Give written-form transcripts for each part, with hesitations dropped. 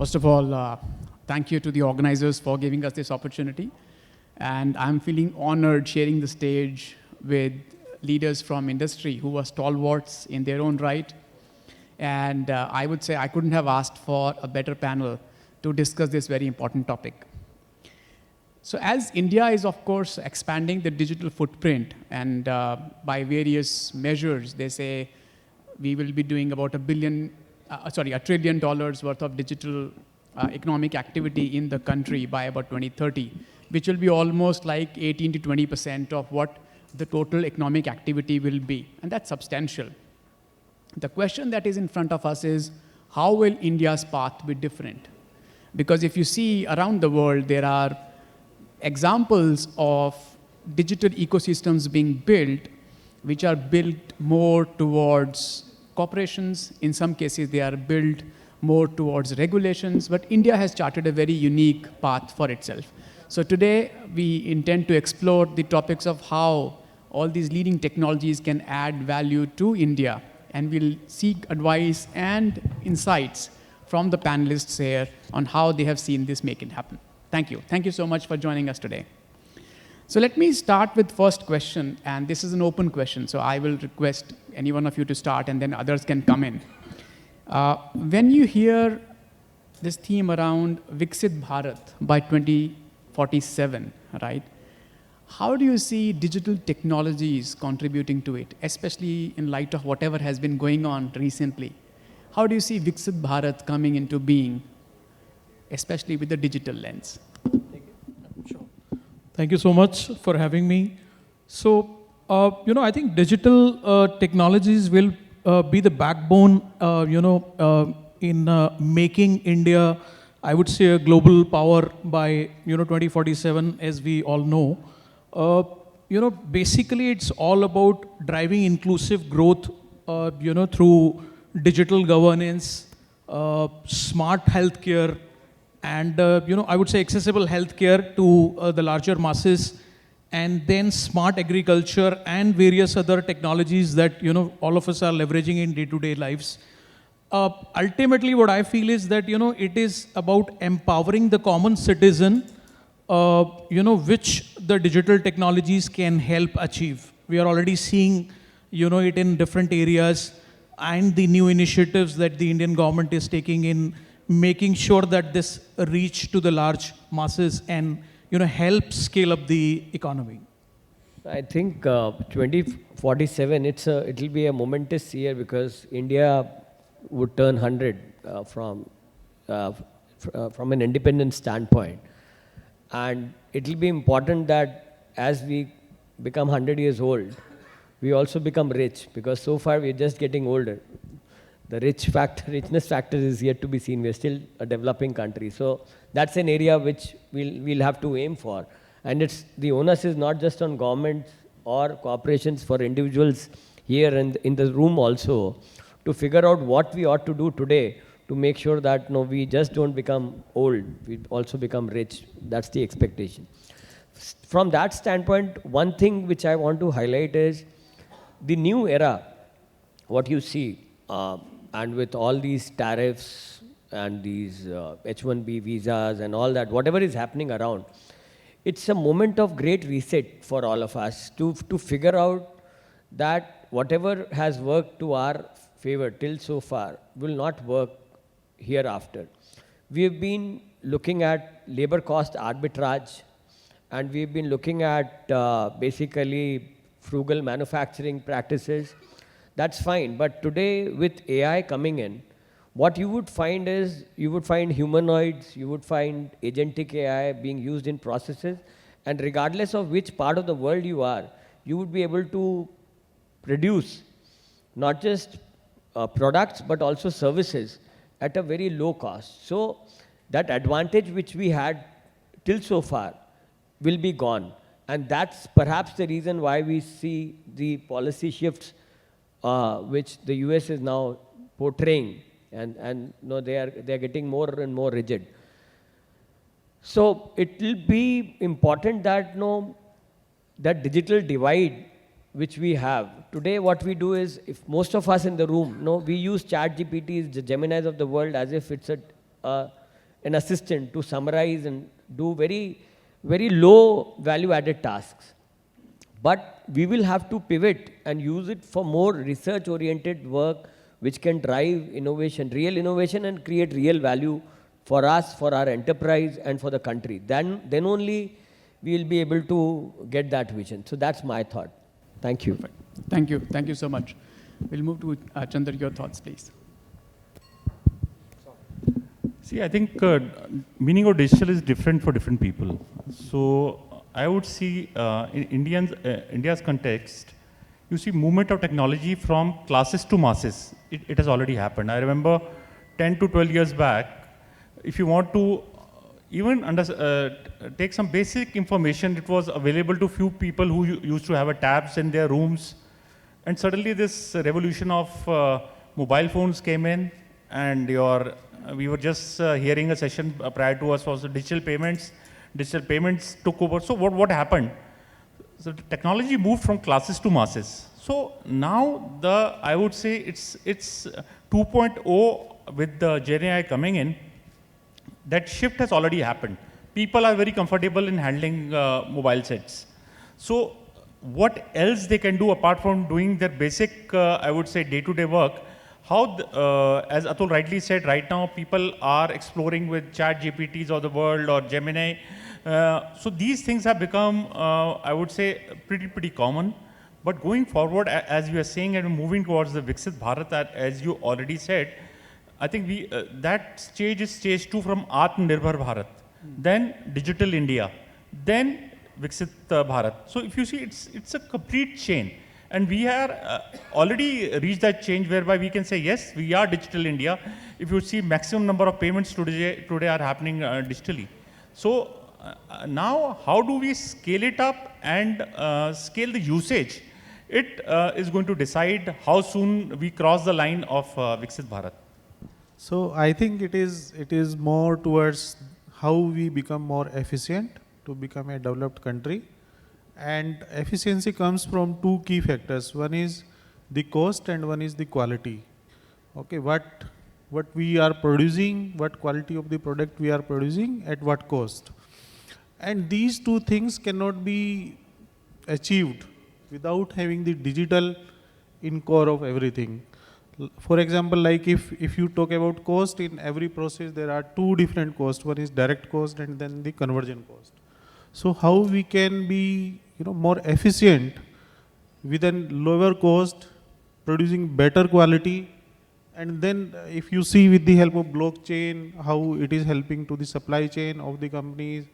First of all, thank you to the organizers for giving us this opportunity. And I'm feeling honored sharing the stage with leaders from industry who are stalwarts in their own right. And I would say I couldn't have asked for a better panel to discuss this very important topic. So as India is, of course, expanding the digital footprint, and by various measures, they say we will be doing about $1 trillion worth of digital economic activity in the country by about 2030, which will be almost like 18 to 20% of what the total economic activity will be. And that's substantial. The question that is in front of us is, how will India's path be different? Because if you see around the world, there are examples of digital ecosystems being built, which are built more towards corporations. In some cases, they are built more towards regulations, but India has charted a very unique path for itself. So today, we intend to explore the topics of how all these leading technologies can add value to India, and we'll seek advice and insights from the panelists here on how they have seen this make it happen. Thank you. Thank you so much for joining us today. So let me start with first question, and this is an open question, so I will request any one of you to start, and then others can come in. When you hear this theme around Viksit Bharat by 2047, right? How do you see digital technologies contributing to it, especially in light of whatever has been going on recently? How do you see Viksit Bharat coming into being, especially with the digital lens? Sure. Thank you so much for having me. So, I think digital technologies will be the backbone, in making India, I would say, a global power by, 2047, as we all know. Basically, it's all about driving inclusive growth, through digital governance, smart healthcare, and, I would say accessible healthcare to the larger masses, and then smart agriculture and various other technologies that, all of us are leveraging in day-to-day lives. Ultimately, what I feel is that, it is about empowering the common citizen, which the digital technologies can help achieve. We are already seeing, it in different areas, and the new initiatives that the Indian government is taking in making sure that this reach to the large masses and, help scale up the economy. I think 2047, it'll be a momentous year because India would turn 100 from an independent standpoint. And it'll be important that as we become 100 years old, we also become rich, because so far we're just getting older. The richness factor is yet to be seen. We're still a developing country. So that's an area which we'll have to aim for. And the onus is not just on governments or corporations, for individuals here and in the room also, to figure out what we ought to do today to make sure that we just don't become old, we also become rich. That's the expectation. From that standpoint, one thing which I want to highlight is the new era, what you see, and with all these tariffs and these H-1B visas and all that, whatever is happening around, it's a moment of great reset for all of us to figure out that whatever has worked to our favor till so far will not work hereafter. We have been looking at labor cost arbitrage, and we've been looking at basically frugal manufacturing practices. That's fine, but today with AI coming in, what you would find is, you would find humanoids, you would find agentic AI being used in processes, and regardless of which part of the world you are, you would be able to produce not just products, but also services at a very low cost. So that advantage which we had till so far will be gone. And that's perhaps the reason why we see the policy shifts which the US is now portraying, and they are getting more and more rigid. So it will be important that that digital divide which we have today. What we do is, if most of us in the room we use ChatGPTs, the Geminis of the world, as if it's an assistant to summarize and do very, very low value added tasks. But we will have to pivot and use it for more research oriented work which can drive innovation, real innovation, and create real value for us, for our enterprise, and for the country. Then only we will be able to get that vision. So that's my thought. Thank you. Perfect. Thank you. Thank you so much. We'll move to Chandar, your thoughts, please. See, I think meaning of digital is different for different people. So I would see in India's context, you see movement of technology from classes to masses. It has already happened. I remember 10 to 12 years back, if you want to even take some basic information, it was available to few people who used to have a tabs in their rooms. And suddenly this revolution of mobile phones came in, and we were just hearing a session prior to us was digital payments. Digital payments took over. So what happened? So the technology moved from classes to masses. So now I would say it's 2.0 with the GenAI coming in. That shift has already happened. People are very comfortable in handling mobile sets. So what else they can do apart from doing their basic, I would say, day-to-day work? As Atul rightly said, right now people are exploring with chat GPTs of the world or Gemini. So these things have become, I would say, pretty common. But going forward, as we are saying, and moving towards the Viksit Bharat, as you already said, I think that stage is stage 2 from Atmanirbhar Bharat, then Digital India, then Viksit Bharat. So if you see, it's a complete chain. And we are already reached that change whereby we can say, yes, we are Digital India. If you see, maximum number of payments today are happening digitally. So now, how do we scale it up and scale the usage? It is going to decide how soon we cross the line of Viksit Bharat. So I think it is more towards how we become more efficient to become a developed country. And efficiency comes from two key factors. One is the cost and one is the quality. Okay, what we are producing, what quality of the product we are producing, at what cost. And these two things cannot be achieved without having the digital in core of everything. For example, like if you talk about cost, in every process there are two different costs. One is direct cost and then the conversion cost. So how we can be more efficient with a lower cost, producing better quality, and then if you see with the help of blockchain, how it is helping to the supply chain of the companies,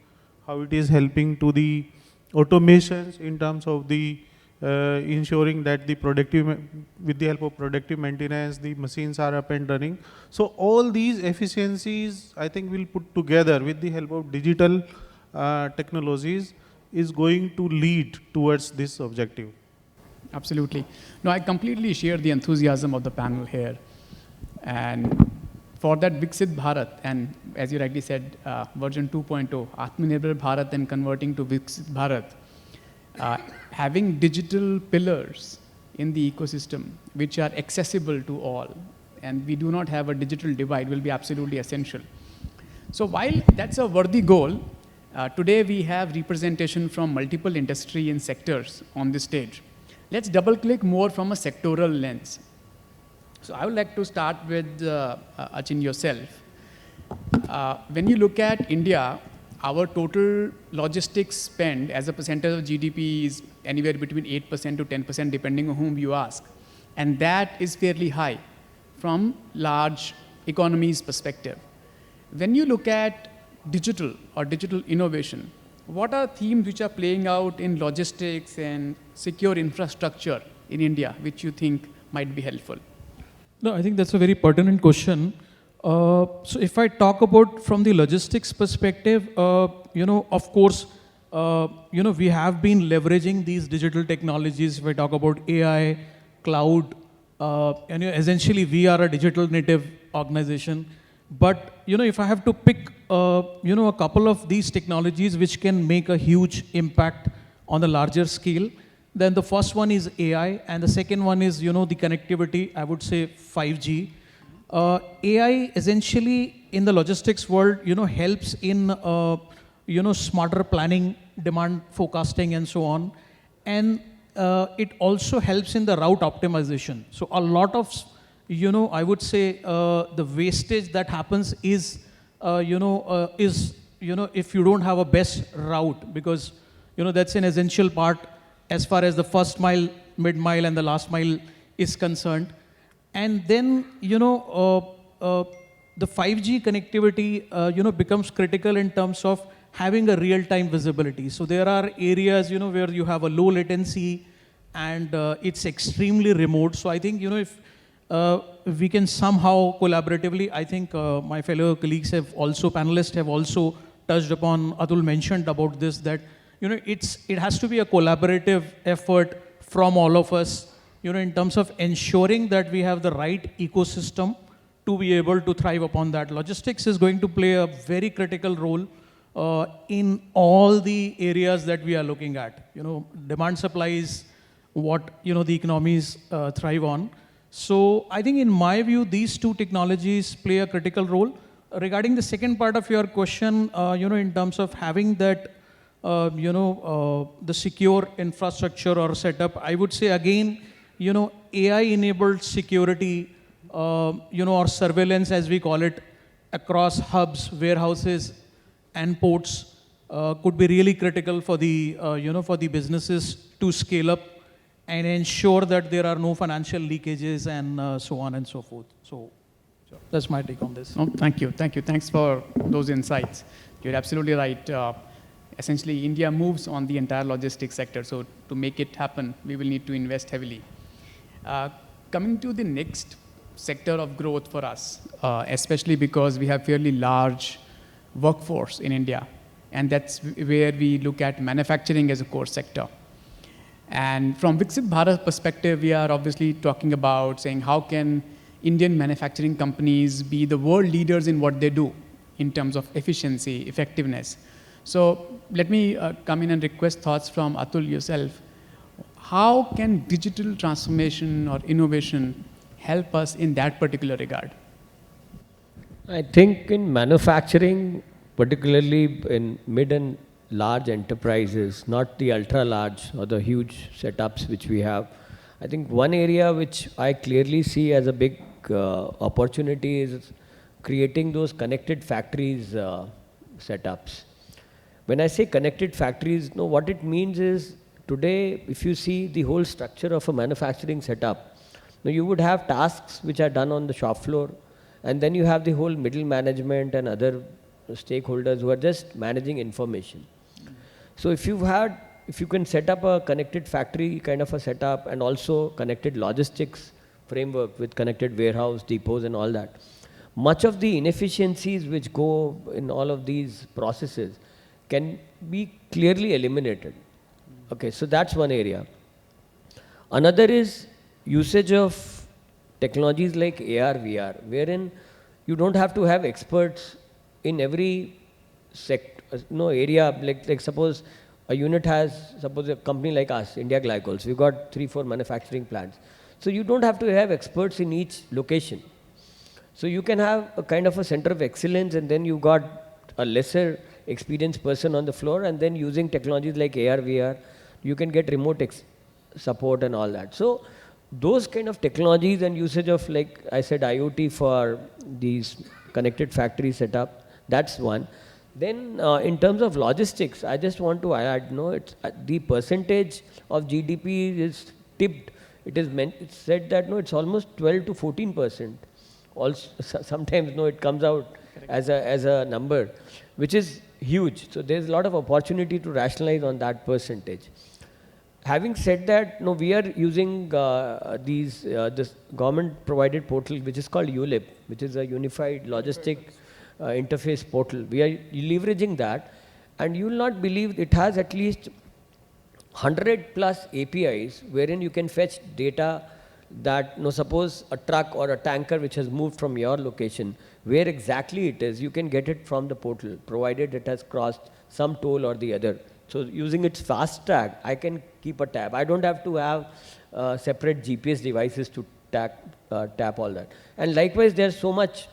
how it is helping to the automations in terms of the ensuring that with the help of productive maintenance, the machines are up and running. So all these efficiencies, I think, will put together with the help of digital technologies is going to lead towards this objective. Absolutely. No, I completely share the enthusiasm of the panel here. And for that Viksit Bharat, and as you rightly said, version 2.0, Atmanirbhar Bharat and converting to Viksit Bharat, having digital pillars in the ecosystem which are accessible to all, and we do not have a digital divide, will be absolutely essential. So while that's a worthy goal, today we have representation from multiple industry and sectors on this stage. Let's double click more from a sectoral lens. So I would like to start with Achin, yourself. When you look at India, our total logistics spend as a percentage of GDP is anywhere between 8% to 10%, depending on whom you ask. And that is fairly high from large economies perspective. When you look at digital or digital innovation, what are themes which are playing out in logistics and secure infrastructure in India, which you think might be helpful? No, I think that's a very pertinent question. So if I talk about from the logistics perspective, of course, we have been leveraging these digital technologies. If I talk about AI, cloud, and essentially we are a digital native organization. But if I have to pick, a couple of these technologies which can make a huge impact on a larger scale, then the first one is AI, and the second one is the connectivity. I would say 5G. AI essentially in the logistics world, helps in, smarter planning, demand forecasting and so on. And it also helps in the route optimization. So a lot of, I would say the wastage that happens is, if you don't have a best route, because, that's an essential part as far as the first mile, mid mile and the last mile is concerned. And then, the 5G connectivity, becomes critical in terms of having a real-time visibility. So there are areas, where you have a low latency and it's extremely remote. So I think, if we can somehow collaboratively, I think my fellow colleagues have also, panelists have also touched upon, Atul mentioned about this, that, it has to be a collaborative effort from all of us, in terms of ensuring that we have the right ecosystem to be able to thrive upon that. Logistics is going to play a very critical role in all the areas that we are looking at. Demand supply is what, the economies thrive on. So I think in my view, these two technologies play a critical role. Regarding the second part of your question, in terms of having that, the secure infrastructure or setup, I would say again, AI-enabled security, or surveillance as we call it, across hubs, warehouses, and ports could be really critical for the, for the businesses to scale up and ensure that there are no financial leakages and so on and so forth. So that's my take on this. Oh, thank you. Thank you. Thanks for those insights. You're absolutely right. Essentially, India moves on the entire logistics sector. So to make it happen, we will need to invest heavily. Coming to the next sector of growth for us, especially because we have fairly large workforce in India. And that's where we look at manufacturing as a core sector. And from Viksit Bharat perspective, we are obviously talking about saying how can Indian manufacturing companies be the world leaders in what they do in terms of efficiency, effectiveness. So let me come in and request thoughts from Atul yourself. How can digital transformation or innovation help us in that particular regard? I think in manufacturing, particularly in mid and large enterprises, not the ultra large or the huge setups which we have, I think one area which I clearly see as a big opportunity is creating those connected factories setups. When I say connected factories, no, what it means is today, if you see the whole structure of a manufacturing setup, you would have tasks which are done on the shop floor, and then you have the whole middle management and other stakeholders who are just managing information. So if you can set up a connected factory kind of a setup and also connected logistics framework with connected warehouse, depots and all that, much of the inefficiencies which go in all of these processes can be clearly eliminated. Okay, so that's one area. Another is usage of technologies like AR, VR, wherein you don't have to have experts in every area. Like suppose a unit has, suppose a company like us, India Glycols, we've got 3-4 manufacturing plants. So you don't have to have experts in each location. So you can have a kind of a center of excellence, and then you've got a lesser experienced person on the floor, and then using technologies like AR, VR, you can get remote support and all that. So those kind of technologies and usage of, like I said, IoT for these connected factory setup, that's one. Then in terms of logistics, I just want to add, the percentage of GDP is tipped. It's said that it's almost 12 to 14%. Also, sometimes it comes out as a number, which is huge. So there's a lot of opportunity to rationalize on that percentage. Having said that, we are using this government-provided portal, which is called ULIP, which is a Unified Logistic Interface Portal. We are leveraging that, and you will not believe it has at least 100 plus APIs, wherein you can fetch data that, suppose a truck or a tanker which has moved from your location, where exactly it is, you can get it from the portal, provided it has crossed some toll or the other. So using its fast tag, I can keep a tab. I don't have to have separate GPS devices to tap all that. And likewise, there's so much,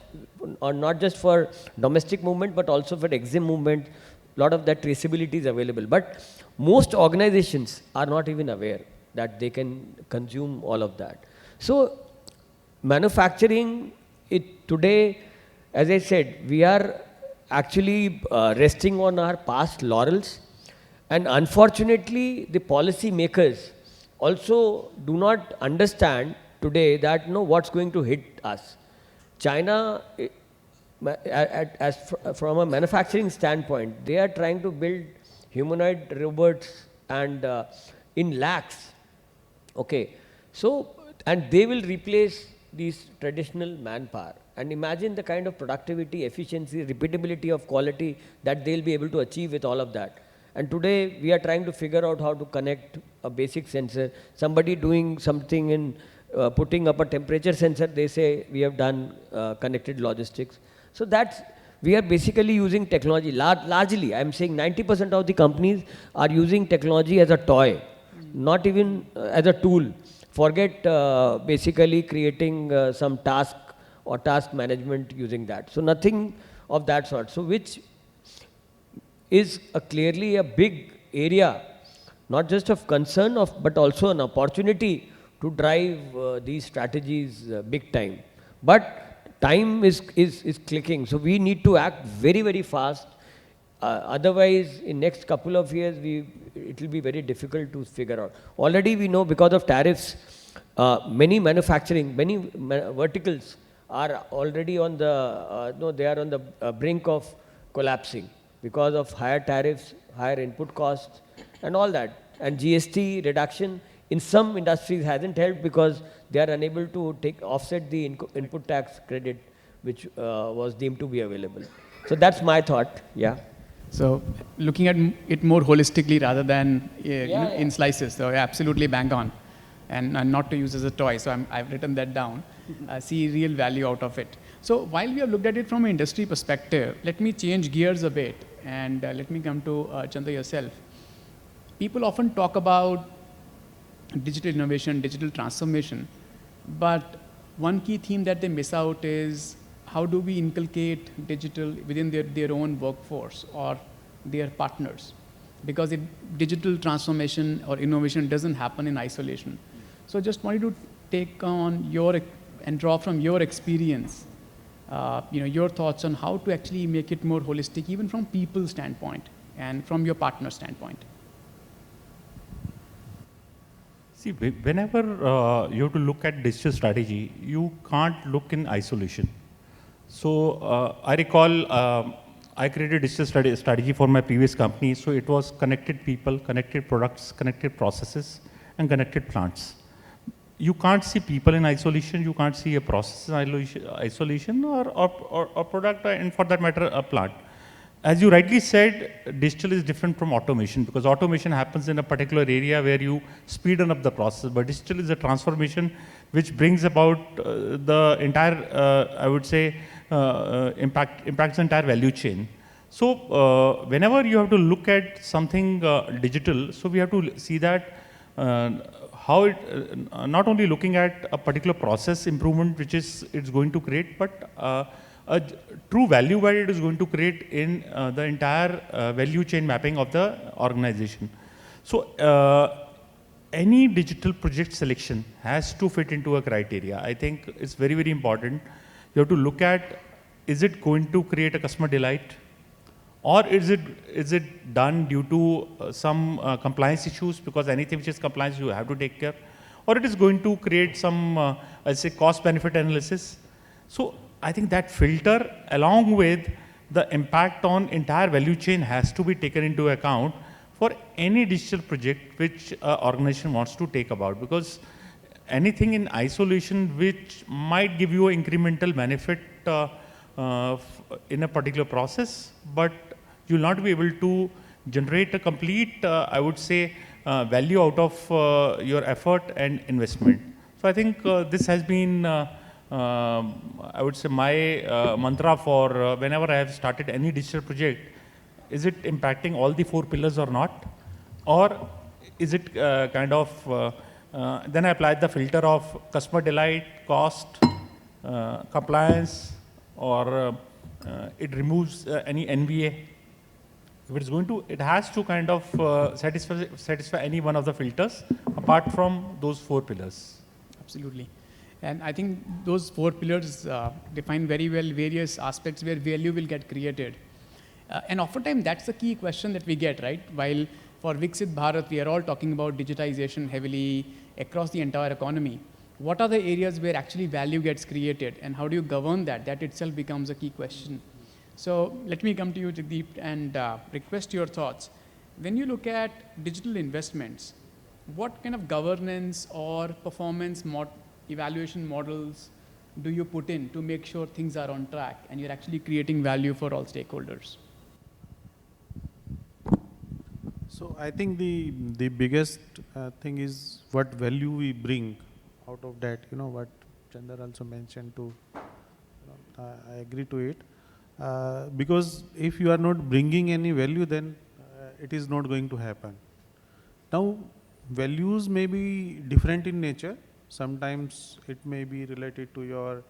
not just for domestic movement, but also for exim movement, lot of that traceability is available. But most organizations are not even aware that they can consume all of that. So manufacturing, today, as I said, we are actually resting on our past laurels. And unfortunately, the policy makers also do not understand today that what's going to hit us. China, from a manufacturing standpoint, they are trying to build humanoid robots and in lakhs. Okay, so, and they will replace these traditional manpower. And imagine the kind of productivity, efficiency, repeatability of quality that they'll be able to achieve with all of that. And today we are trying to figure out how to connect a basic sensor. Somebody doing something in putting up a temperature sensor, they say we have done connected logistics. So that's, we are basically using technology. Largely, I'm saying 90% of the companies are using technology as a toy, not even as a tool. Forget basically creating some task or task management using that. So nothing of that sort. So which is clearly a big area, not just of concern, but also an opportunity to drive these strategies big time. But time is clicking, so we need to act very, very fast. Otherwise, in next couple of years, it will be very difficult to figure out. Already we know because of tariffs, many verticals are already on the, they are on the brink of collapsing because of higher tariffs, higher input costs and all that. And GST reduction in some industries hasn't helped because they are unable to offset the input tax credit which was deemed to be available. So that's my thought, yeah. So looking at it more holistically rather than in slices, so absolutely bang on. And not to use as a toy, so I've written that down. See real value out of it. So while we have looked at it from an industry perspective, let me change gears a bit and let me come to Chandar yourself. People often talk about digital innovation, digital transformation, but one key theme that they miss out is how do we inculcate digital within their own workforce or their partners? Because digital transformation or innovation doesn't happen in isolation. So just wanted to take on and draw from your experience, your thoughts on how to actually make it more holistic, even from people's standpoint and from your partner standpoint. See, whenever you have to look at digital strategy, you can't look in isolation. So I recall I created digital strategy for my previous company. So it was connected people, connected products, connected processes, and connected plants. You can't see people in isolation. You can't see a process in isolation or product, and for that matter, a plant. As you rightly said, digital is different from automation because automation happens in a particular area where you speed up the process. But digital is a transformation which brings about the entire, I would say, impacts the entire value chain. So whenever you have to look at something digital, so we have to see that how it, not only looking at a particular process improvement which it's going to create, but a true value that it is going to create in the entire value chain mapping of the organization. So any digital project selection has to fit into a criteria. I think it's very, very important. You have to look at, is it going to create a customer delight? Or is it done due to some compliance issues? Because anything which is compliance, you have to take care. Or it is going to create some, I'll say, cost-benefit analysis. So I think that filter, along with the impact on entire value chain, has to be taken into account for any digital project which organization wants to take about. Because anything in isolation which might give you an incremental benefit in a particular process, but you'll not be able to generate a complete, I would say, value out of your effort and investment. So I think this has been, I would say, my mantra for whenever I have started any digital project. Is it impacting all the 4 pillars or not? Or is it kind of Then I applied the filter of customer delight, cost, compliance, or it removes any NVA. If it's going to, it has to kind of satisfy any one of the filters apart from those 4 pillars. Absolutely. And I think those 4 pillars define very well various aspects where value will get created. And oftentimes that's the key question that we get, right? While for Viksit Bharat, we are all talking about digitization heavily across the entire economy. What are the areas where actually value gets created and how do you govern that? That itself becomes a key question. So let me come to you, Jagdeep, and request your thoughts. When you look at digital investments, what kind of governance or performance evaluation models do you put in to make sure things are on track and you're actually creating value for all stakeholders? So I think the biggest thing is what value we bring out of that. You know what Chandar also mentioned too. I agree to it. Because if you are not bringing any value, then it is not going to happen. Now, values may be different in nature. Sometimes it may be related to your,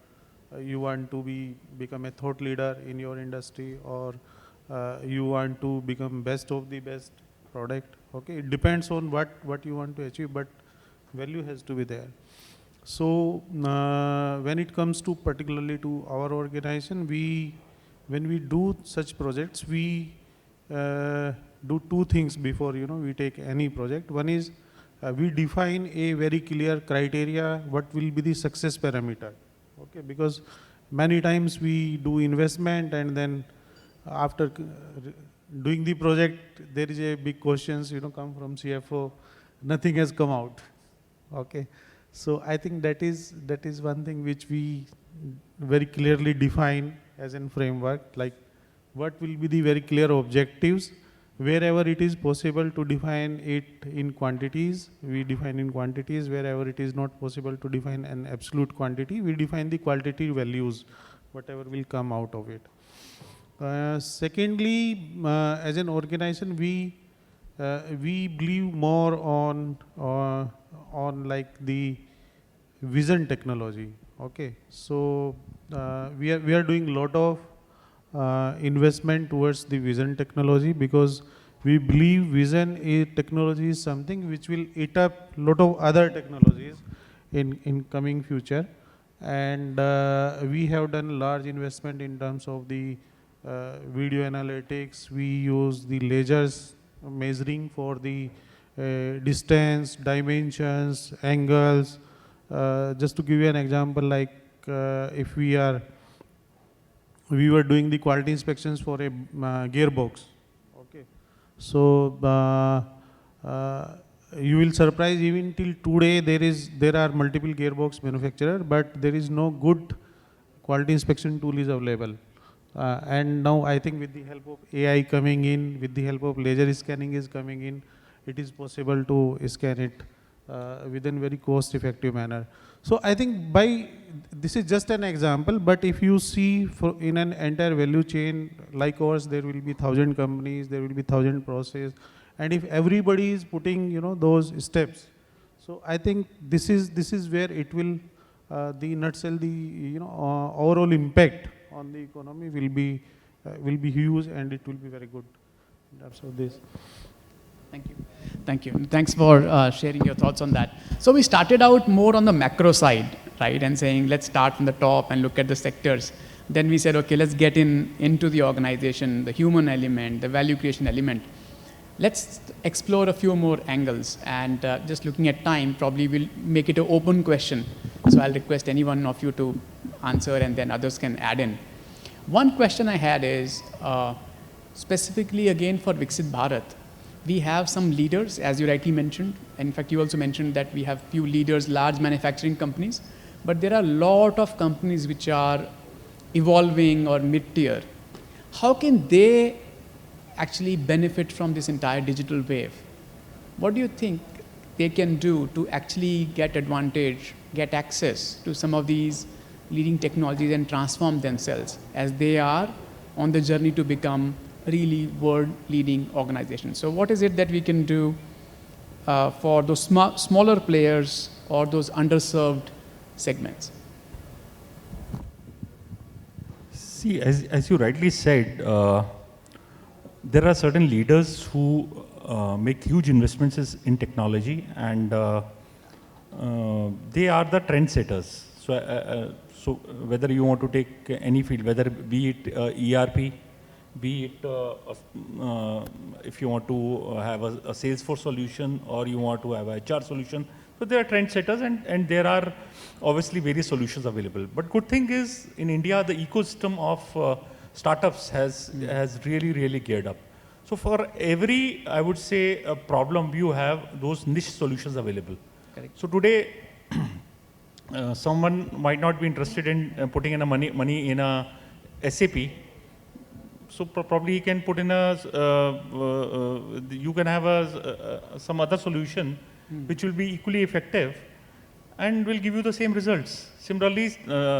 you want to become a thought leader in your industry, or you want to become best of the best product. Okay, it depends on what you want to achieve, but value has to be there. So when it comes to particularly to our organization, when we do such projects, we do 2 things before we take any project. One is we define a very clear criteria what will be the success parameter. Okay, because many times we do investment and then after doing the project there is a big questions come from CFO, nothing has come out. Okay, so I think that is one thing which we very clearly define as a framework, like what will be the very clear objectives. Wherever it is possible to define it in quantities, we define in quantities. Wherever it is not possible to define an absolute quantity, we define the qualitative values, whatever will come out of it. Secondly, as an organization, we believe more on like the vision technology. Okay, so we are doing a lot of investment towards the vision technology, because we believe vision technology is something which will eat up a lot of other technologies in coming future. And we have done large investment in terms of the video analytics. We use the lasers measuring for the distance, dimensions, angles. Just to give you an example, like if we were doing the quality inspections for a gearbox. Okay, so you will surprise, even till today there are multiple gearbox manufacturers, but there is no good quality inspection tool is available. And now I think with the help of AI coming in, with the help of laser scanning is coming in, it is possible to scan it within very cost-effective manner. So I think this is just an example, but if you see in an entire value chain like ours, there will be 1,000 companies, there will be 1,000 processes, and if everybody is putting those steps, so I think this is where it will the nutshell, the overall impact on the economy will be huge, and it will be very good in terms of this. Thank you. Thank you. Thanks for sharing your thoughts on that. So we started out more on the macro side, right, and saying let's start from the top and look at the sectors. Then we said, okay, let's get into the organization, the human element, the value creation element. Let's explore a few more angles, and just looking at time, probably we'll make it an open question. So I'll request any one of you to answer, and then others can add in. One question I had is specifically again for Viksit Bharat. We have some leaders, as you rightly mentioned. In fact, you also mentioned that we have few leaders, large manufacturing companies, but there are a lot of companies which are evolving or mid-tier. How can they actually benefit from this entire digital wave? What do you think they can do to actually get advantage, get access to some of these leading technologies and transform themselves as they are on the journey to become really world-leading organizations? So what is it that we can do for those smaller players or those underserved segments? See, as you rightly said, there are certain leaders who make huge investments in technology, and they are the trendsetters. So whether you want to take any field, whether be it ERP, be it if you want to have a Salesforce solution or you want to have a HR solution, so there are trendsetters, and there are obviously various solutions available. But good thing is, in India, the ecosystem of startups has really geared up. So for every, I would say, a problem, you have those niche solutions available. Correct. So today, someone might not be interested in putting in a money in a SAP. So probably he can put in you can have some other solution which will be equally effective and will give you the same results. Similarly,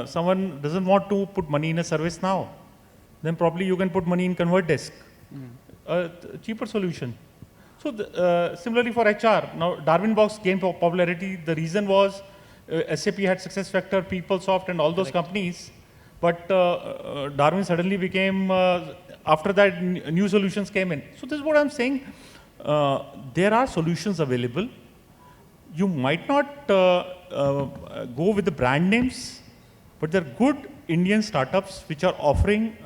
someone doesn't want to put money in a service now, then probably you can put money in Convert Desk, a cheaper solution. So similarly for HR, now Darwin Box gained popularity. The reason was SAP had SuccessFactors, PeopleSoft, and all those companies. But Darwin suddenly became, after that, new solutions came in. So this is what I'm saying. There are solutions available. You might not go with the brand names, but there are good Indian startups which are offering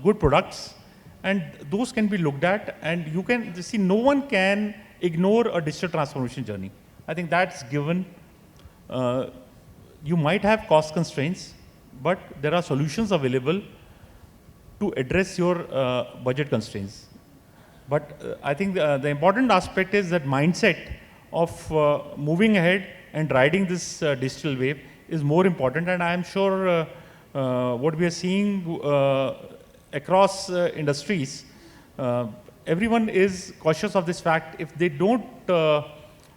good products, and those can be looked at. And you can see, no one can ignore a digital transformation journey. I think that's given. You might have cost constraints, but there are solutions available to address your budget constraints. But I think the important aspect is that mindset of moving ahead and riding this digital wave is more important. And I am sure what we are seeing across industries, everyone is cautious of this fact. If they don't,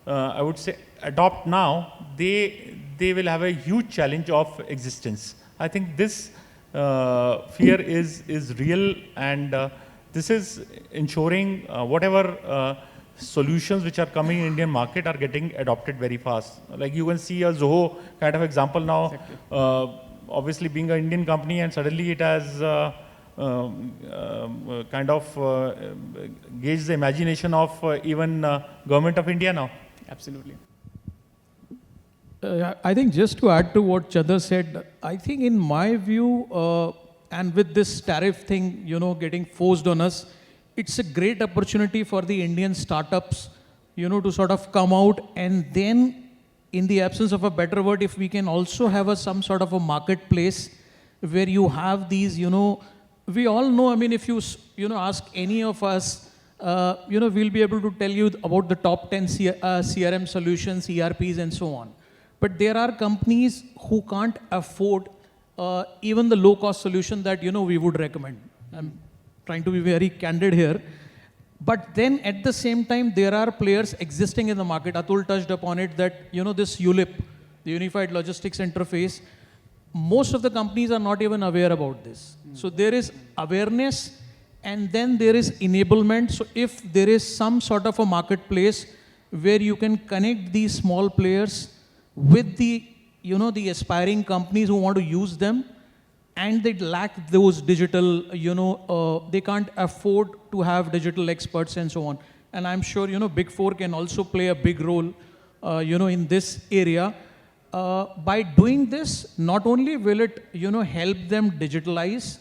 I would say, adopt now, they will have a huge challenge of existence. I think this fear is real, and this is ensuring whatever solutions which are coming in Indian market are getting adopted very fast. Like you can see a Zoho kind of example now, exactly. Obviously being an Indian company, and suddenly it has kind of gauged the imagination of even government of India now. Absolutely. I think just to add to what Chandar said, I think in my view, and with this tariff thing, getting forced on us, it's a great opportunity for the Indian startups, to sort of come out, and then, in the absence of a better word, if we can also have some sort of a marketplace where you have these, we all know, I mean, if you, ask any of us, we'll be able to tell you about the top 10 CRM solutions, ERPs, and so on. But there are companies who can't afford even the low-cost solution that, we would recommend. I'm trying to be very candid here. But then at the same time, there are players existing in the market. Atul touched upon it that, this ULIP, the Unified Logistics Interface, most of the companies are not even aware about this. So there is awareness, and then there is enablement. So if there is some sort of a marketplace where you can connect these small players with the, the aspiring companies who want to use them, and they lack those digital, they can't afford to have digital experts and so on. And I'm sure, Big Four can also play a big role, in this area. By doing this, not only will it, help them digitalize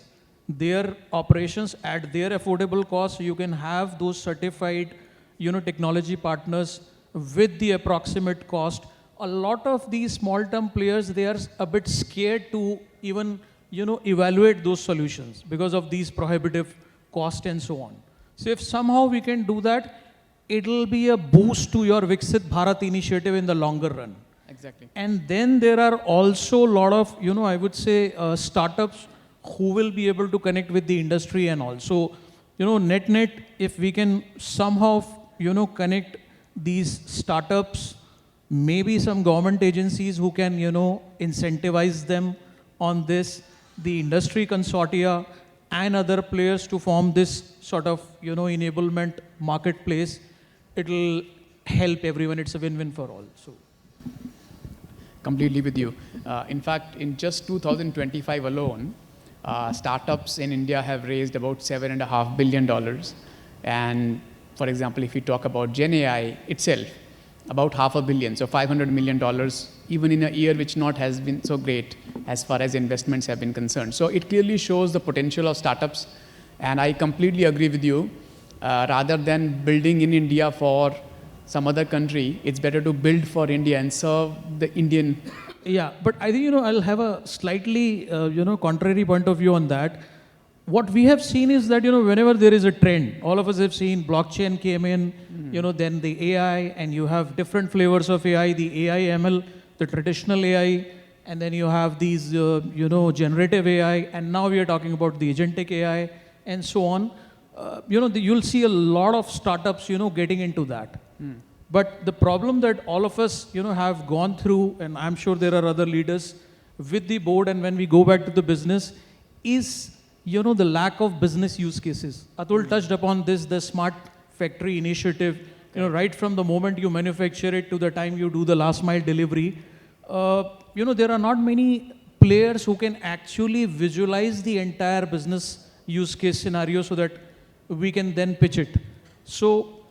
their operations at their affordable cost, you can have those certified, technology partners with the approximate cost. A lot of these small-term players, they are a bit scared to even, evaluate those solutions because of these prohibitive costs and so on. So if somehow we can do that, it'll be a boost to your Viksit Bharat initiative in the longer run. Exactly. And then there are also a lot of, I would say, startups who will be able to connect with the industry and also, net, if we can somehow, connect these startups, maybe some government agencies who can, incentivize them on this, the industry consortia and other players to form this sort of, enablement marketplace. It'll help everyone. It's a win-win for all. So. Completely with you. In fact, in just 2025 alone, startups in India have raised about $7.5 billion. And for example, if we talk about Gen AI itself, about $500 million, so $500 million, even in a year which not has been so great as far as investments have been concerned. So it clearly shows the potential of startups. And I completely agree with you. Rather than building in India for some other country, it's better to build for India and serve the Indian. Yeah, but I think, I'll have a slightly, contrary point of view on that. What we have seen is that, whenever there is a trend, all of us have seen blockchain came in, then the AI, and you have different flavors of AI, the AI ML, the traditional AI, and then you have these, generative AI, and now we are talking about the agentic AI, and so on. You'll see a lot of startups, getting into that. But the problem that all of us, have gone through, and I'm sure there are other leaders with the board, and when we go back to the business, is, the lack of business use cases. Atul touched upon this, the smart factory initiative, right from the moment you manufacture it to the time you do the last mile delivery. There are not many players who can actually visualize the entire business use case scenario so that we can then pitch it. So,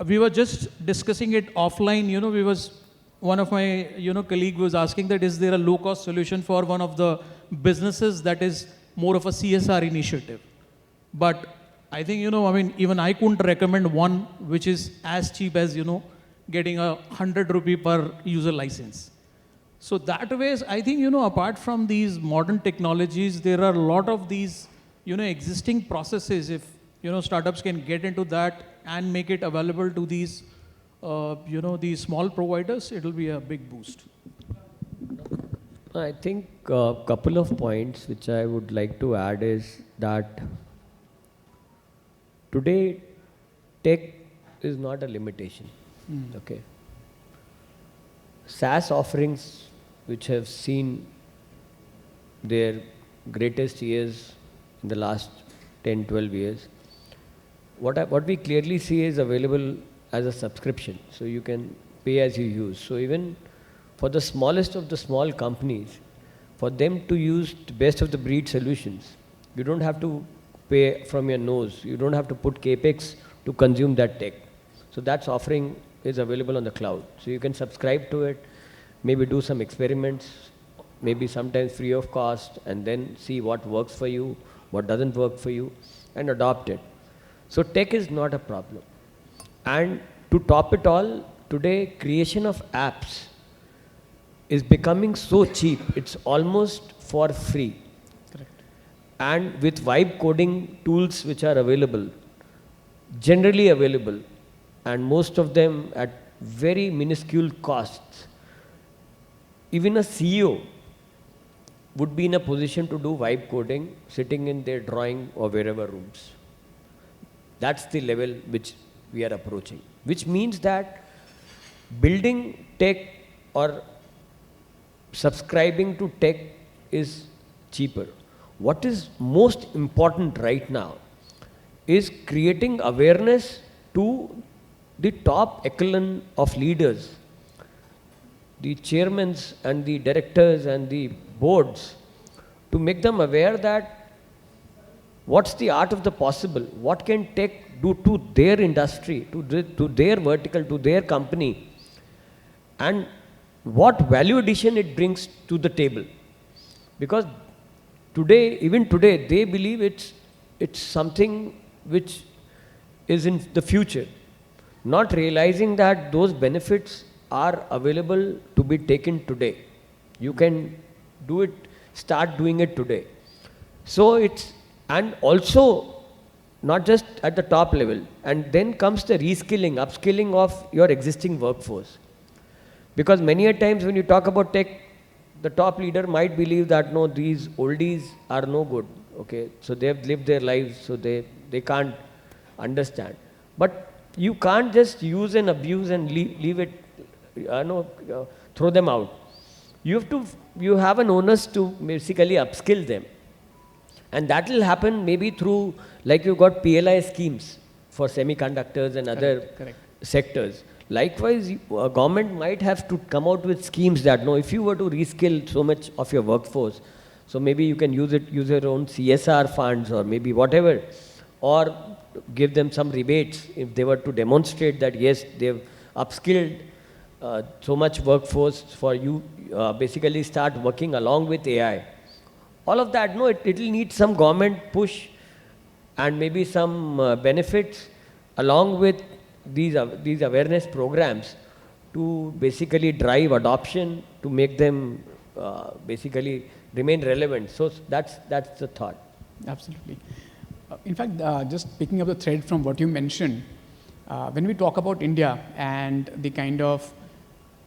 we were just discussing it offline, one of my, colleague was asking that is there a low cost solution for one of the businesses that is more of a CSR initiative. But I think, even I couldn't recommend one which is as cheap as, getting a 100 rupee per user license. So that way, I think, apart from these modern technologies, there are a lot of these, existing processes. If, startups can get into that and make it available to these, these small providers, it will be a big boost. I think a couple of points which I would like to add is that today tech is not a limitation. Okay. SaaS offerings which have seen their greatest years in the last 10, 12 years, what we clearly see is available as a subscription. So you can pay as you use. So even for the smallest of the small companies, for them to use the best of the breed solutions, you don't have to pay from your nose. You don't have to put capex to consume that tech. So that's offering is available on the cloud. So you can subscribe to it, maybe do some experiments, maybe sometimes free of cost, and then see what works for you, what doesn't work for you, and adopt it. So tech is not a problem. And to top it all, today creation of apps is becoming so cheap, it's almost for free. Correct. And with vibe coding tools which are available, generally available, and most of them at very minuscule costs, even a CEO would be in a position to do vibe coding sitting in their drawing or wherever rooms. That's the level which we are approaching, which means that building tech or subscribing to tech is cheaper. What is most important right now is creating awareness to the top echelon of leaders, the chairmen and the directors and the boards, to make them aware that what's the art of the possible, what can tech do to their industry, to their vertical, to their company, and what value addition it brings to the table. Because today, even today, they believe it's something which is in the future, not realizing that those benefits are available to be taken today. You can do it, start doing it today. So it's, and also not just at the top level, and then comes the reskilling, upskilling of your existing workforce. Because many a times when you talk about tech, the top leader might believe that no, these oldies are no good. Okay, so they have lived their lives, so they can't understand. But you can't just use and abuse and leave it, throw them out. You have an onus to basically upskill them. And that will happen maybe through, like you've got PLI schemes for semiconductors and other sectors. Likewise, government might have to come out with schemes that, no, if you were to reskill so much of your workforce, so maybe you can use your own CSR funds or maybe whatever, or give them some rebates if they were to demonstrate that yes, they've upskilled so much workforce for you, basically start working along with AI. All of that, no, it will need some government push and maybe some benefits along with these awareness programs to basically drive adoption, to make them basically remain relevant. So that's the thought. Absolutely. In fact, just picking up the thread from what you mentioned, when we talk about India and the kind of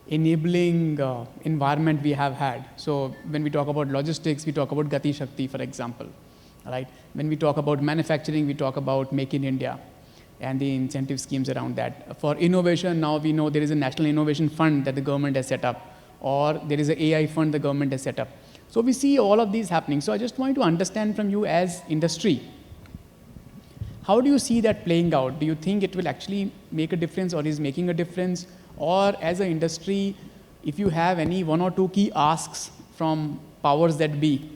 enabling environment we have had, so when we talk about logistics, we talk about Gati Shakti, for example, right? When we talk about manufacturing, we talk about Make in India and the incentive schemes around that. For innovation, now we know there is a National Innovation Fund that the government has set up, or there is an AI fund the government has set up. So we see all of these happening. So I just want to understand from you as industry, how do you see that playing out? Do you think it will actually make a difference or is making a difference? Or as an industry, if you have any one or two key asks from powers that be,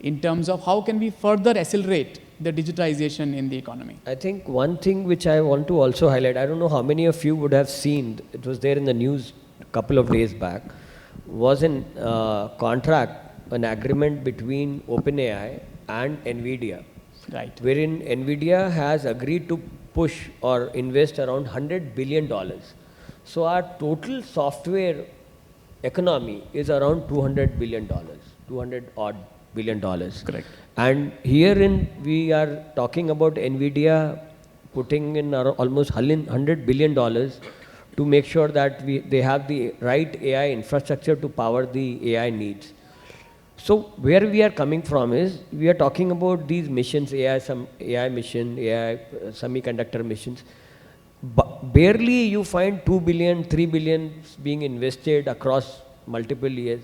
in terms of how can we further accelerate the digitization in the economy? I think one thing which I want to also highlight, I don't know how many of you would have seen, it was there in the news a couple of days back, was an contract, an agreement between OpenAI and NVIDIA. Right. Wherein NVIDIA has agreed to push or invest around $100 billion. So our total software economy is around $200 billion, 200 odd $billion. Correct. And herein we are talking about NVIDIA putting in almost $100 billion to make sure that they have the right AI infrastructure to power the AI needs. So where we are coming from is, we are talking about these missions, AI mission, AI semiconductor missions. But barely you find 2 billion, 3 billion being invested across multiple years.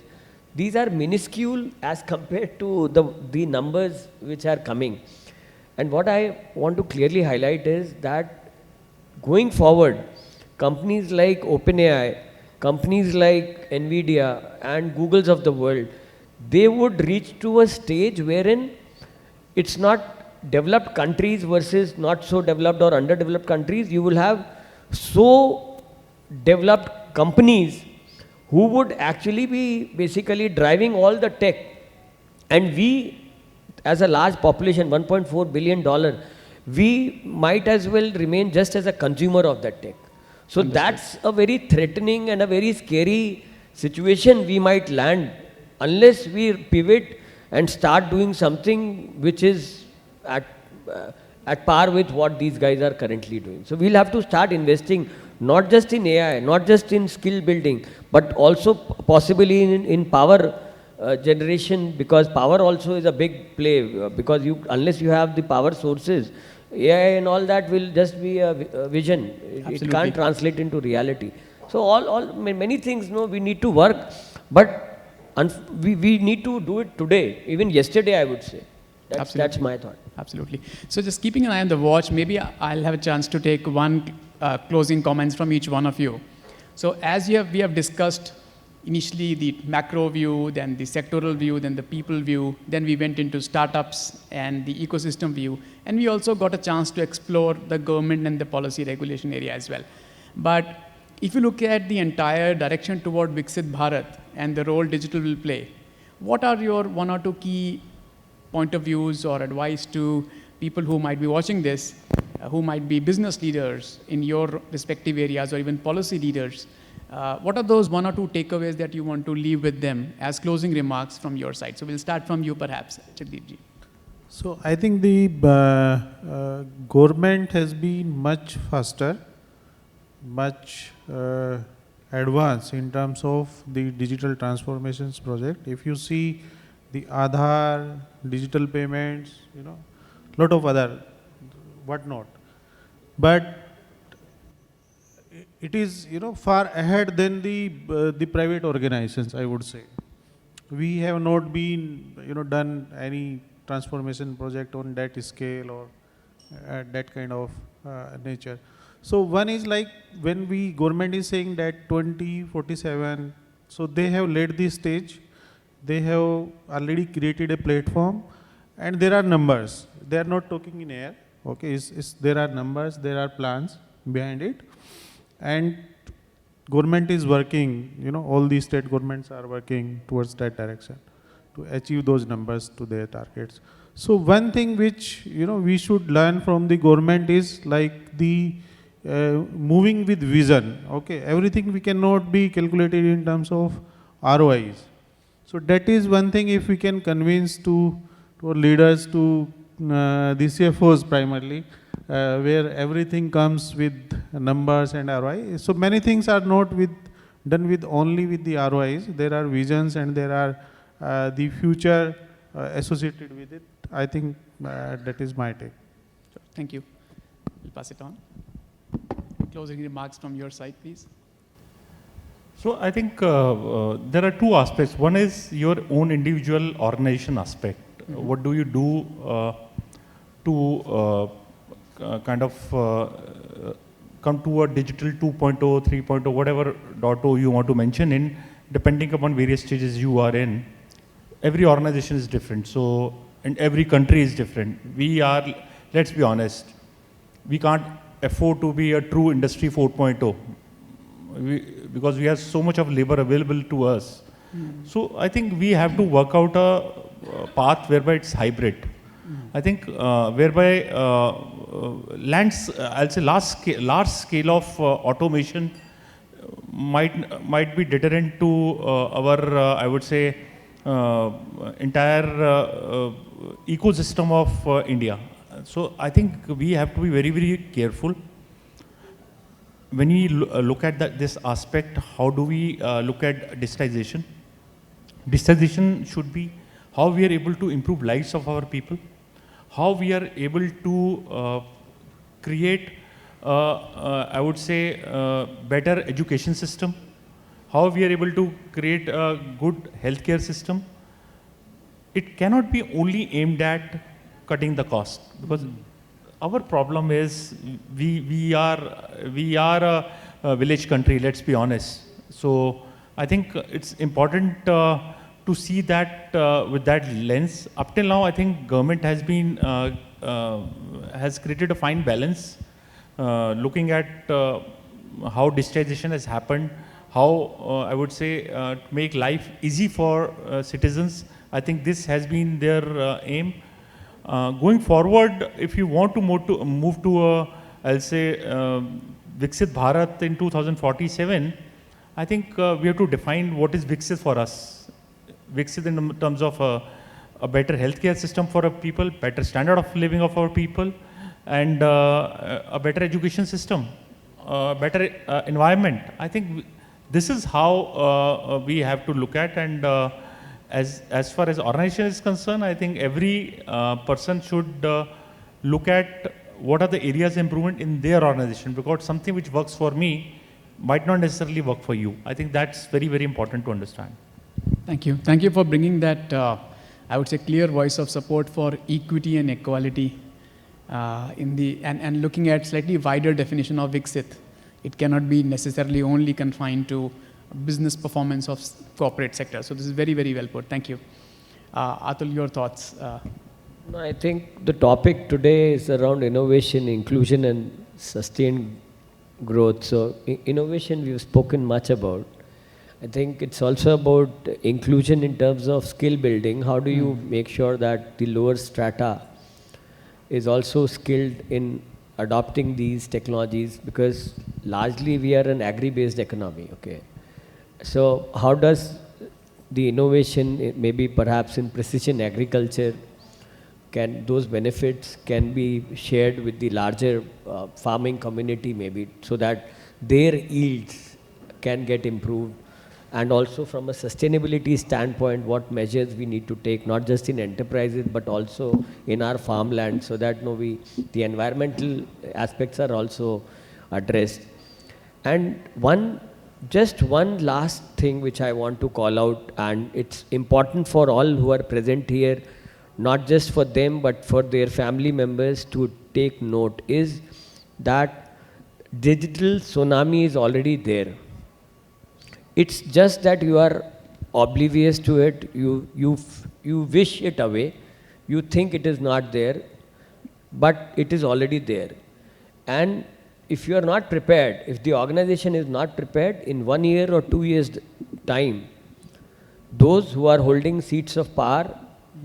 These are minuscule as compared to the numbers which are coming. And what I want to clearly highlight is that going forward, companies like OpenAI, companies like NVIDIA and Googles of the world, they would reach to a stage wherein it's not developed countries versus not so developed or underdeveloped countries. You will have so developed companies who would actually be basically driving all the tech. And we, as a large population, $1.4 billion, we might as well remain just as a consumer of that tech. So that's a very threatening and a very scary situation we might land unless we pivot and start doing something which is at par with what these guys are currently doing. So we'll have to start investing not just in AI, not just in skill building, but also possibly in power generation, because power also is a big play, because unless you have the power sources, AI and all that will just be a vision. It can't translate into reality. So many things, we need to work, but we need to do it today, even yesterday, I would say. That's my thought. Absolutely. So just keeping an eye on the watch, maybe I'll have a chance to take one closing comments from each one of you. So as we have discussed initially the macro view, then the sectoral view, then the people view, then we went into startups and the ecosystem view, and we also got a chance to explore the government and the policy regulation area as well. But if you look at the entire direction toward Viksit Bharat and the role digital will play, what are your one or two key point of views or advice to people who might be watching this, who might be business leaders in your respective areas or even policy leaders? What are those one or two takeaways that you want to leave with them as closing remarks from your side? So we'll start from you perhaps, Jagdip ji. So I think the government has been much faster, much advanced in terms of the digital transformations project. If you see the Aadhaar, digital payments, lot of other whatnot. But it is, far ahead than the private organizations, I would say. We have not been, done any transformation project on that scale or that kind of nature. So one is like when government is saying that 2047, so they have laid the stage, they have already created a platform, and there are numbers. They are not talking in air. Okay, there are numbers, there are plans behind it, and government is working. All the state governments are working towards that direction to achieve those numbers to their targets. So one thing which we should learn from the government is like the moving with vision. Okay, everything we cannot be calculated in terms of ROIs. So that is one thing if we can convince to our leaders, to the CFOs primarily, where everything comes with numbers and ROI. So many things are not done with only with the ROIs. There are visions and there are the future associated with it. I think that is my take. Sure. Thank you. We'll pass it on. Closing remarks from your side, please. So I think there are two aspects. One is your own individual organization aspect. Mm-hmm. What do you do to kind of come to a digital 2.0, 3.0, whatever .0 you want to mention in, depending upon various stages you are in. Every organization is different. So, and every country is different. Let's be honest, we can't afford to be a true industry 4.0 because we have so much of labor available to us. Mm. So I think we have to work out a path whereby it's hybrid. Mm. I think whereby I'll say large scale of automation might be deterrent to our, I would say, entire ecosystem of India. So I think we have to be very, very careful. When we look at this aspect, how do we look at digitization? Digitization should be how we are able to improve lives of our people, how we are able to create, I would say, better education system, how we are able to create a good healthcare system. It cannot be only aimed at cutting the cost, because our problem is we are a village country, let's be honest. So I think it's important to see that with that lens. Up till now, I think government has been has created a fine balance, looking at how digitization has happened, how I would say to make life easy for citizens. I think this has been their aim. Going forward, if you want to move to a, I'll say, Viksit Bharat in 2047, I think we have to define what is Viksit for us. Viksit in terms of a better healthcare system for our people, better standard of living of our people, and a better education system, better environment. I think this is how we have to look at, and as far as organization is concerned, I think every person should look at what are the areas of improvement in their organization, because something which works for me might not necessarily work for you. I think that's very, very important to understand. Thank you. Thank you for bringing that, I would say, clear voice of support for equity and equality and looking at slightly wider definition of Viksit. It cannot be necessarily only confined to business performance of corporate sector. So this is very, very well put. Thank you. Atul, your thoughts? No, I think the topic today is around innovation, inclusion and sustained growth. So innovation we've spoken much about. I think it's also about inclusion in terms of skill building. How do you make sure that the lower strata is also skilled in adopting these technologies, because largely we are an agri-based economy, okay? So how does the innovation, maybe perhaps in precision agriculture, can those benefits can be shared with the larger farming community maybe, so that their yields can get improved? And also from a sustainability standpoint, what measures we need to take, not just in enterprises, but also in our farmland, so that the environmental aspects are also addressed. And just one last thing which I want to call out, and it's important for all who are present here, not just for them, but for their family members to take note, is that digital tsunami is already there. It's just that you are oblivious to it, you wish it away, you think it is not there, but it is already there. And if you are not prepared, if the organization is not prepared, in 1 year or 2 years time, those who are holding seats of power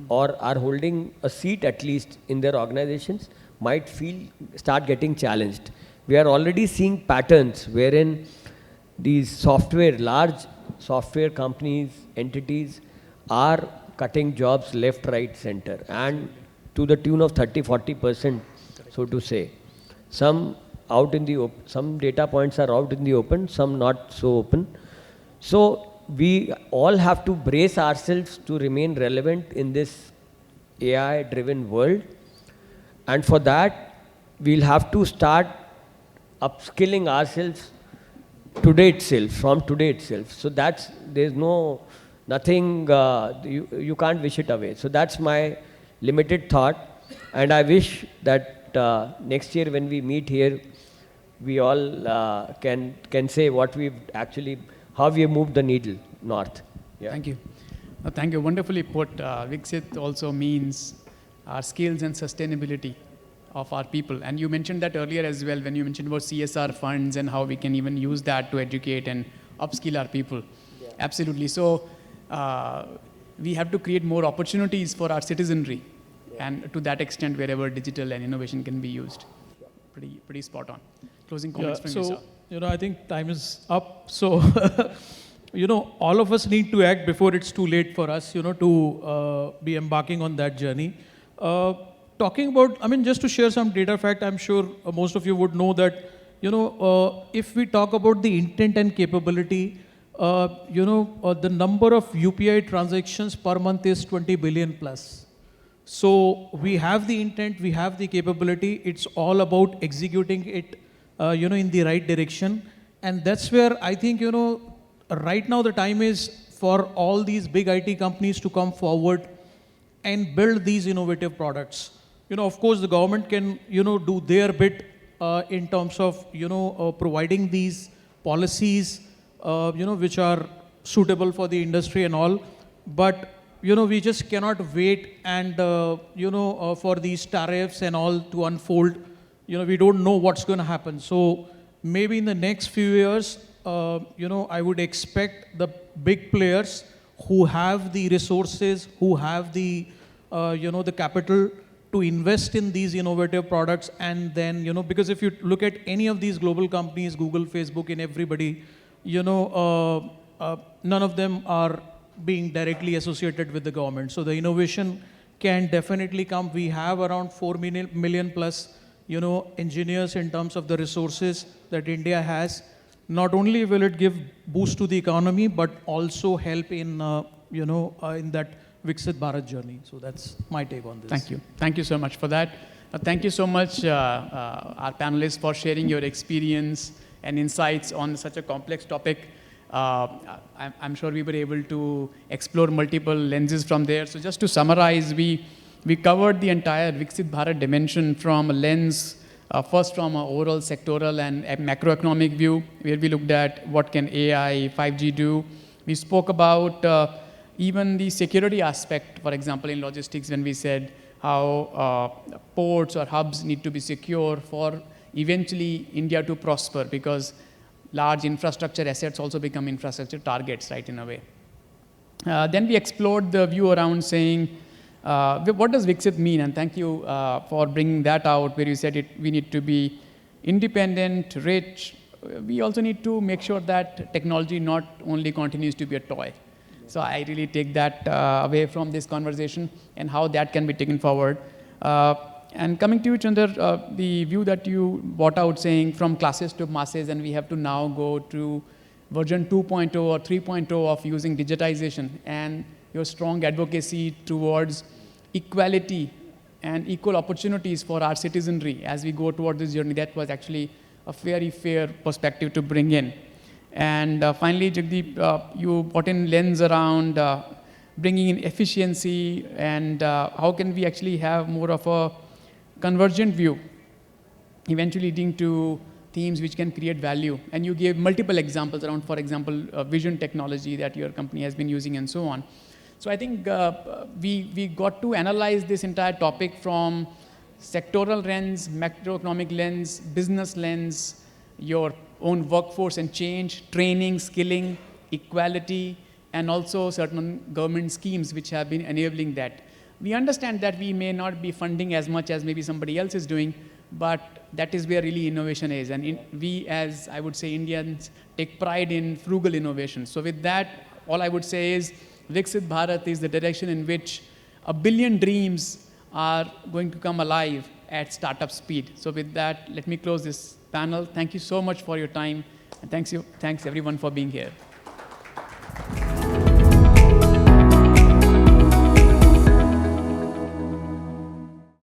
or are holding a seat at least in their organizations might start getting challenged. We are already seeing patterns wherein these large software companies, entities are cutting jobs left, right, center, and to the tune of 30-40%, so to say. Some data points are out in the open, some not so open. So we all have to brace ourselves to remain relevant in this AI-driven world. And for that, we'll have to start upskilling ourselves from today itself. So there's nothing, you can't wish it away. So that's my limited thought. And I wish that next year when we meet here, we all can say how we have moved the needle north. Yeah. Thank you. Thank you. Wonderfully put. Viksit also means our skills and sustainability of our people. And you mentioned that earlier as well when you mentioned about CSR funds and how we can even use that to educate and upskill our people. Yeah. Absolutely. So we have to create more opportunities for our citizenry. Yeah. And to that extent, wherever digital and innovation can be used. Yeah. Pretty spot on. Closing comments from you, sir. I think time is up. So, all of us need to act before it's too late for us, to be embarking on that journey. Talking about, just to share some data fact, I'm sure most of you would know that, if we talk about the intent and capability, the number of UPI transactions per month is 20 billion plus. So we have the intent, we have the capability. It's all about executing it, in the right direction. And that's where I think, right now the time is for all these big IT companies to come forward and build these innovative products. Of course, the government can, do their bit in terms of, providing these policies, which are suitable for the industry and all. But, we just cannot wait and, for these tariffs and all to unfold. We don't know what's going to happen. So maybe in the next few years, I would expect the big players who have the resources, who have the, the capital to invest in these innovative products. And then, because if you look at any of these global companies, Google, Facebook, and everybody, none of them are being directly associated with the government. So the innovation can definitely come. We have around 4 million plus, engineers in terms of the resources that India has. Not only will it give boost to the economy, but also help in, in that Viksit Bharat journey. So that's my take on this. Thank you. Thank you so much for that. Thank you so much, our panelists, for sharing your experience and insights on such a complex topic. I'm sure we were able to explore multiple lenses from there. So just to summarize, we covered the entire Viksit Bharat dimension from a lens, first from an overall sectoral and a macroeconomic view, where we looked at what can AI, 5G do. We spoke about even the security aspect, for example, in logistics, when we said how ports or hubs need to be secure for eventually India to prosper, because large infrastructure assets also become infrastructure targets, right, in a way. Then we explored the view around saying, what does Viksit mean? And thank you for bringing that out, where you said we need to be independent, rich. We also need to make sure that technology not only continues to be a toy. So I really take that away from this conversation and how that can be taken forward. And coming to you, Chandar, the view that you brought out, saying from classes to masses, and we have to now go to version 2.0 or 3.0 of using digitization, and your strong advocacy towards equality and equal opportunities for our citizenry as we go toward this journey. That was actually a very fair perspective to bring in. And finally, Jagdip, you brought in lens around bringing in efficiency and how can we actually have more of a convergent view, eventually leading to themes which can create value. And you gave multiple examples around, for example, vision technology that your company has been using and so on. So I think we got to analyze this entire topic from sectoral lens, macroeconomic lens, business lens, your own workforce and change, training, skilling, equality, and also certain government schemes which have been enabling that. We understand that we may not be funding as much as maybe somebody else is doing, but that is where really innovation is. And we, as I would say, Indians, take pride in frugal innovation. So with that, all I would say is Viksit Bharat is the direction in which 1 billion dreams are going to come alive at startup speed. So with that, let me close this panel. Thank you so much for your time, and thanks everyone for being here.